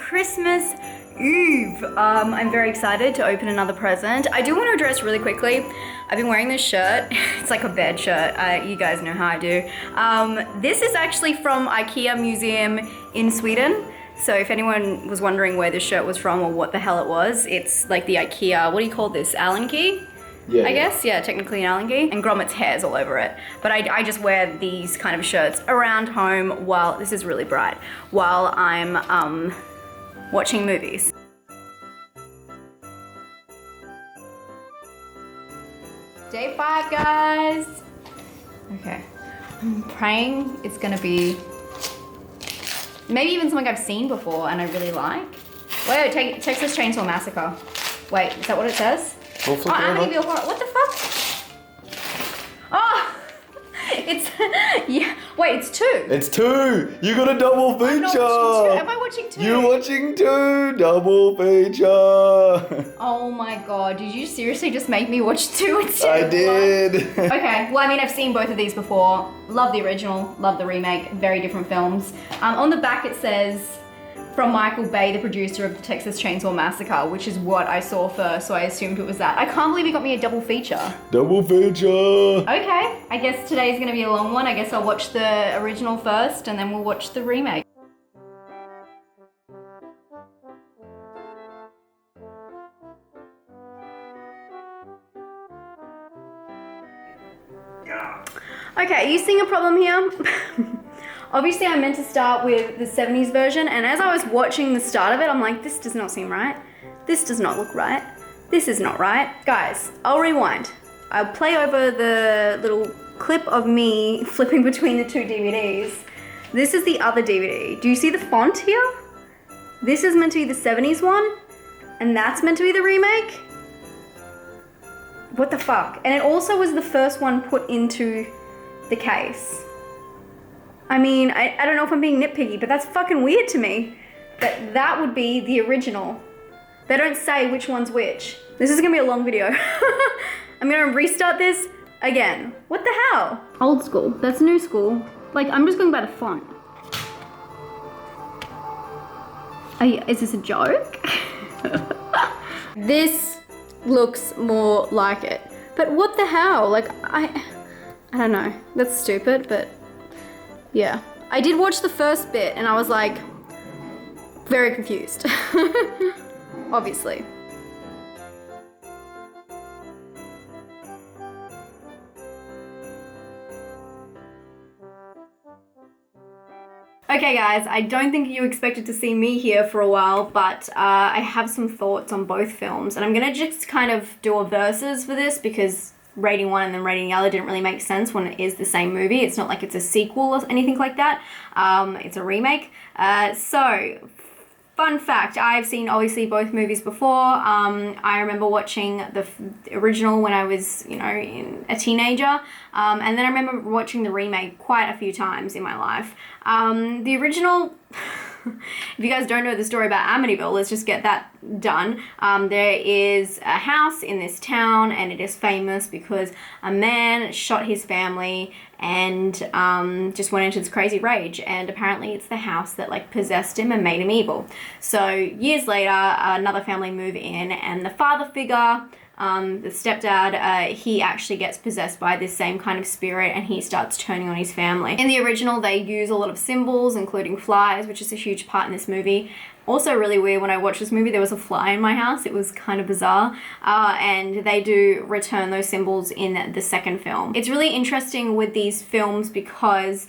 Christmas Eve. I'm very excited to open another present. I do want to address really quickly, I've been wearing this shirt. It's like a bed shirt. You guys know how I do. This is actually from IKEA Museum in Sweden. So if anyone was wondering where this shirt was from or what the hell it was, it's like the IKEA, what do you call this, Allen key? Yeah, I guess, yeah, technically an Allen key. And Gromit's hair's all over it. But I just wear these kind of shirts around home while, this is really bright, while I'm watching movies. Day 5, guys. Okay, I'm praying it's gonna be maybe even something I've seen before and I really like. Wait, Texas Chainsaw Massacre. Wait, is that what it says? We'll flip it over. Amityville Horror. What the fuck? Oh, it's yeah. Wait, it's 2. It's 2. You got a double feature. I'm not watching 2. Am I watching 2? You're watching 2. Double feature. Oh my god! Did you seriously just make me watch 2 instead I of did. 1? Okay. Well, I mean, I've seen both of these before. Love the original. Love the remake. Very different films. On the back it says, from Michael Bay, the producer of the Texas Chainsaw Massacre, which is what I saw first, so I assumed it was that. I can't believe he got me a double feature. Double feature. Okay, I guess today's gonna be a long one. I guess I'll watch the original first and then we'll watch the remake. Okay, are you seeing a problem here? Obviously, I meant to start with the 70s version, and as I was watching the start of it, I'm like, this does not seem right. This does not look right. This is not right. Guys, I'll rewind. I'll play over the little clip of me flipping between the 2 DVDs. This is the other DVD. Do you see the font here? This is meant to be the 70s one, and that's meant to be the remake? What the fuck? And it also was the first one put into the case. I mean, I don't know if I'm being nitpicky, but that's fucking weird to me. That would be the original. They don't say which one's which. This is gonna be a long video. I'm gonna restart this again. What the hell? Old school, that's new school. Like, I'm just going by the font. Is this a joke? This looks more like it. But what the hell? Like, I don't know. That's stupid, but yeah. I did watch the first bit and I was like, very confused. Obviously. Okay guys, I don't think you expected to see me here for a while, but I have some thoughts on both films, and I'm gonna just kind of do a versus for this because rating one and then rating the other didn't really make sense when it is the same movie. It's not like it's a sequel or anything like that. It's a remake. So, fun fact, I've seen obviously both movies before. I remember watching the original when I was, you know, a teenager. And then I remember watching the remake quite a few times in my life. The original, if you guys don't know the story about Amityville, let's just get that done. There is a house in this town and it is famous because a man shot his family and just went into this crazy rage, and apparently it's the house that like possessed him and made him evil. So years later, another family move in, and the father figure, the stepdad, he actually gets possessed by this same kind of spirit and he starts turning on his family. In the original, they use a lot of symbols, including flies, which is a huge part in this movie. Also really weird, when I watched this movie, there was a fly in my house. It was kind of bizarre. And they do return those symbols in the second film. It's really interesting with these films because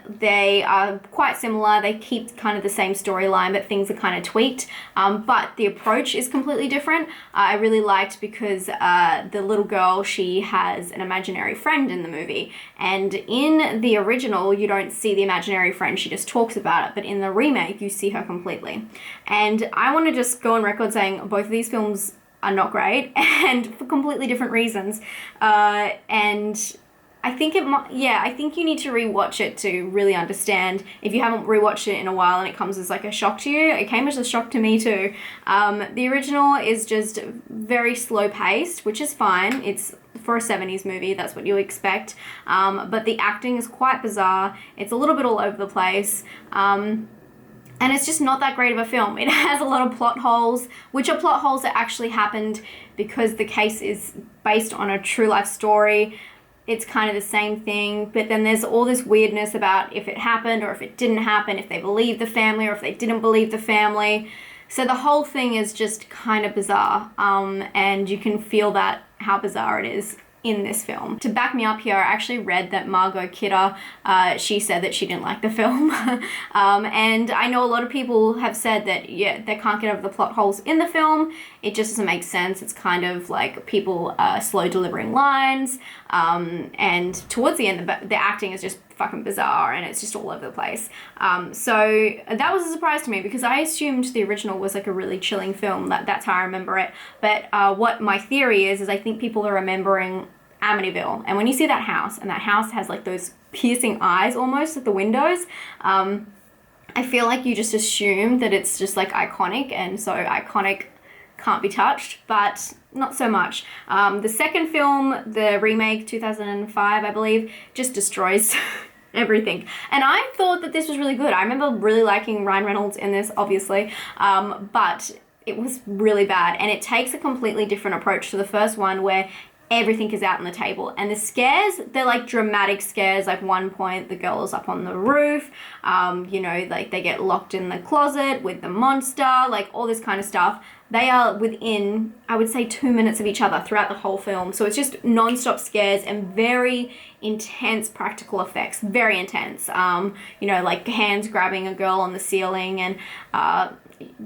they are quite similar. They keep kind of the same storyline, but things are kind of tweaked. But the approach is completely different. I really liked because the little girl, she has an imaginary friend in the movie. And in the original, you don't see the imaginary friend. She just talks about it. But in the remake, you see her completely. And I want to just go on record saying both of these films are not great and for completely different reasons. And I think I think you need to rewatch it to really understand. If you haven't rewatched it in a while and it comes as like a shock to you, it came as a shock to me too. The original is just very slow paced, which is fine. It's for a 70s movie, that's what you expect. But the acting is quite bizarre. It's a little bit all over the place. And it's just not that great of a film. It has a lot of plot holes, which are plot holes that actually happened because the case is based on a true life story. It's kind of the same thing, but then there's all this weirdness about if it happened or if it didn't happen, if they believed the family or if they didn't believe the family. So the whole thing is just kind of bizarre, and you can feel that, how bizarre it is in this film. To back me up here, I actually read that Margot Kidder, she said that she didn't like the film. And I know a lot of people have said that, yeah, they can't get over the plot holes in the film. It just doesn't make sense. It's kind of like people slow delivering lines. And towards the end, the acting is just fucking bizarre and it's just all over the place. So that was a surprise to me because I assumed the original was like a really chilling film. That's how I remember it. But what my theory is I think people are remembering Amityville. And when you see that house, and that house has like those piercing eyes almost at the windows, I feel like you just assume that it's just like iconic, and so iconic can't be touched, but not so much. The second film, the remake, 2005, I believe, just destroys everything. And I thought that this was really good. I remember really liking Ryan Reynolds in this, obviously, but it was really bad. And it takes a completely different approach to the first one where everything is out on the table. And the scares, they're like dramatic scares. Like one point, the girl is up on the roof, you know, like they get locked in the closet with the monster, like all this kind of stuff. They are within, I would say, 2 minutes of each other throughout the whole film. So it's just non-stop scares and very intense practical effects, very intense. You know, like hands grabbing a girl on the ceiling and,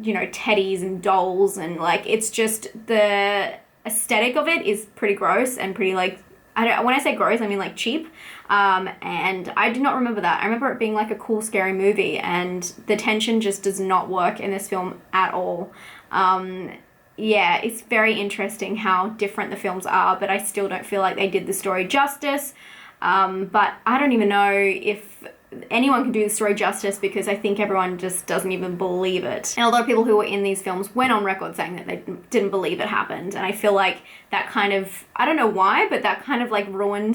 you know, teddies and dolls, and like, it's just the aesthetic of it is pretty gross and pretty like, when I say gross, I mean like cheap. And I do not remember that. I remember it being like a cool, scary movie, and the tension just does not work in this film at all. Yeah, it's very interesting how different the films are, but I still don't feel like they did the story justice. But I don't even know if anyone can do the story justice because I think everyone just doesn't even believe it. And a lot of people who were in these films went on record saying that they didn't believe it happened. And I feel like that kind of, I don't know why, but that kind of like ruined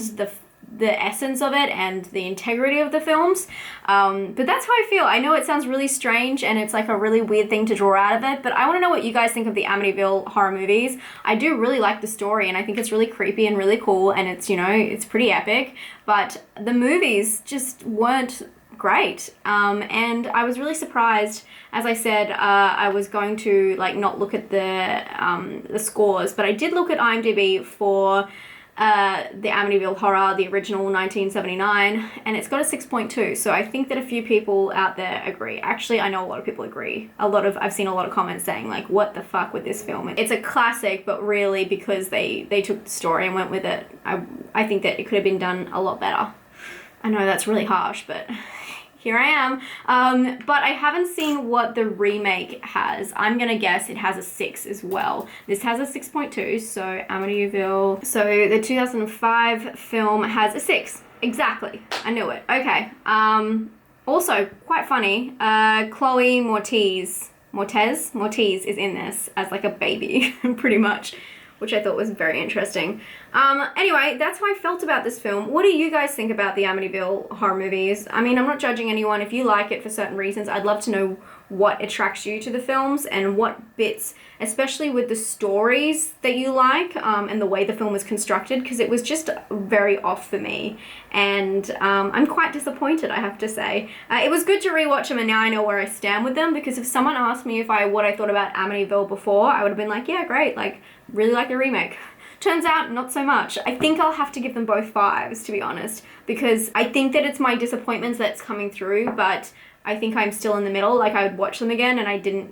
the essence of it and the integrity of the films. But that's how I feel. I know it sounds really strange and it's like a really weird thing to draw out of it, but I want to know what you guys think of the Amityville horror movies. I do really like the story and I think it's really creepy and really cool, and it's, you know, it's pretty epic, but the movies just weren't great. And I was really surprised. As I said, I was going to like not look at the scores, but I did look at IMDb for the Amityville Horror, the original 1979, and it's got a 6.2. So I think that a few people out there agree. Actually, I know a lot of people agree. I've seen a lot of comments saying like, what the fuck with this film? It's a classic, but really because they took the story and went with it, I think that it could have been done a lot better. I know that's really harsh, but here I am. But I haven't seen what the remake has. I'm gonna guess it has a 6 as well. This has a 6.2, so Amityville. So the 2005 film has a 6. Exactly. I knew it. Okay. Also, quite funny, Chloe Mortiz is in this as like a baby, pretty much, which I thought was very interesting. Anyway, that's how I felt about this film. What do you guys think about the Amityville horror movies? I mean, I'm not judging anyone. If you like it for certain reasons, I'd love to know what attracts you to the films and what bits, especially with the stories that you like, and the way the film was constructed, because it was just very off for me. And I'm quite disappointed, I have to say. It was good to rewatch them, and now I know where I stand with them, because if someone asked me what I thought about Amityville before, I would have been like, yeah, great, like, really like the remake. Turns out, not so much. I think I'll have to give them both 5s, to be honest, because I think that it's my disappointments that's coming through, but I think I'm still in the middle. Like, I would watch them again, and I didn't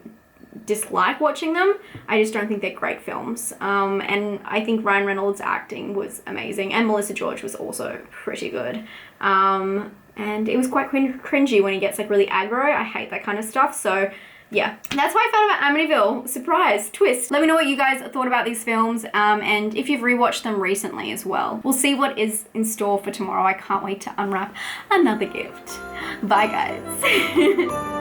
dislike watching them. I just don't think they're great films. And I think Ryan Reynolds' acting was amazing, and Melissa George was also pretty good. And it was quite cringy when he gets, like, really aggro. I hate that kind of stuff, so yeah, that's what I felt about Amityville. Surprise, twist. Let me know what you guys thought about these films, and if you've rewatched them recently as well. We'll see what is in store for tomorrow. I can't wait to unwrap another gift. Bye, guys.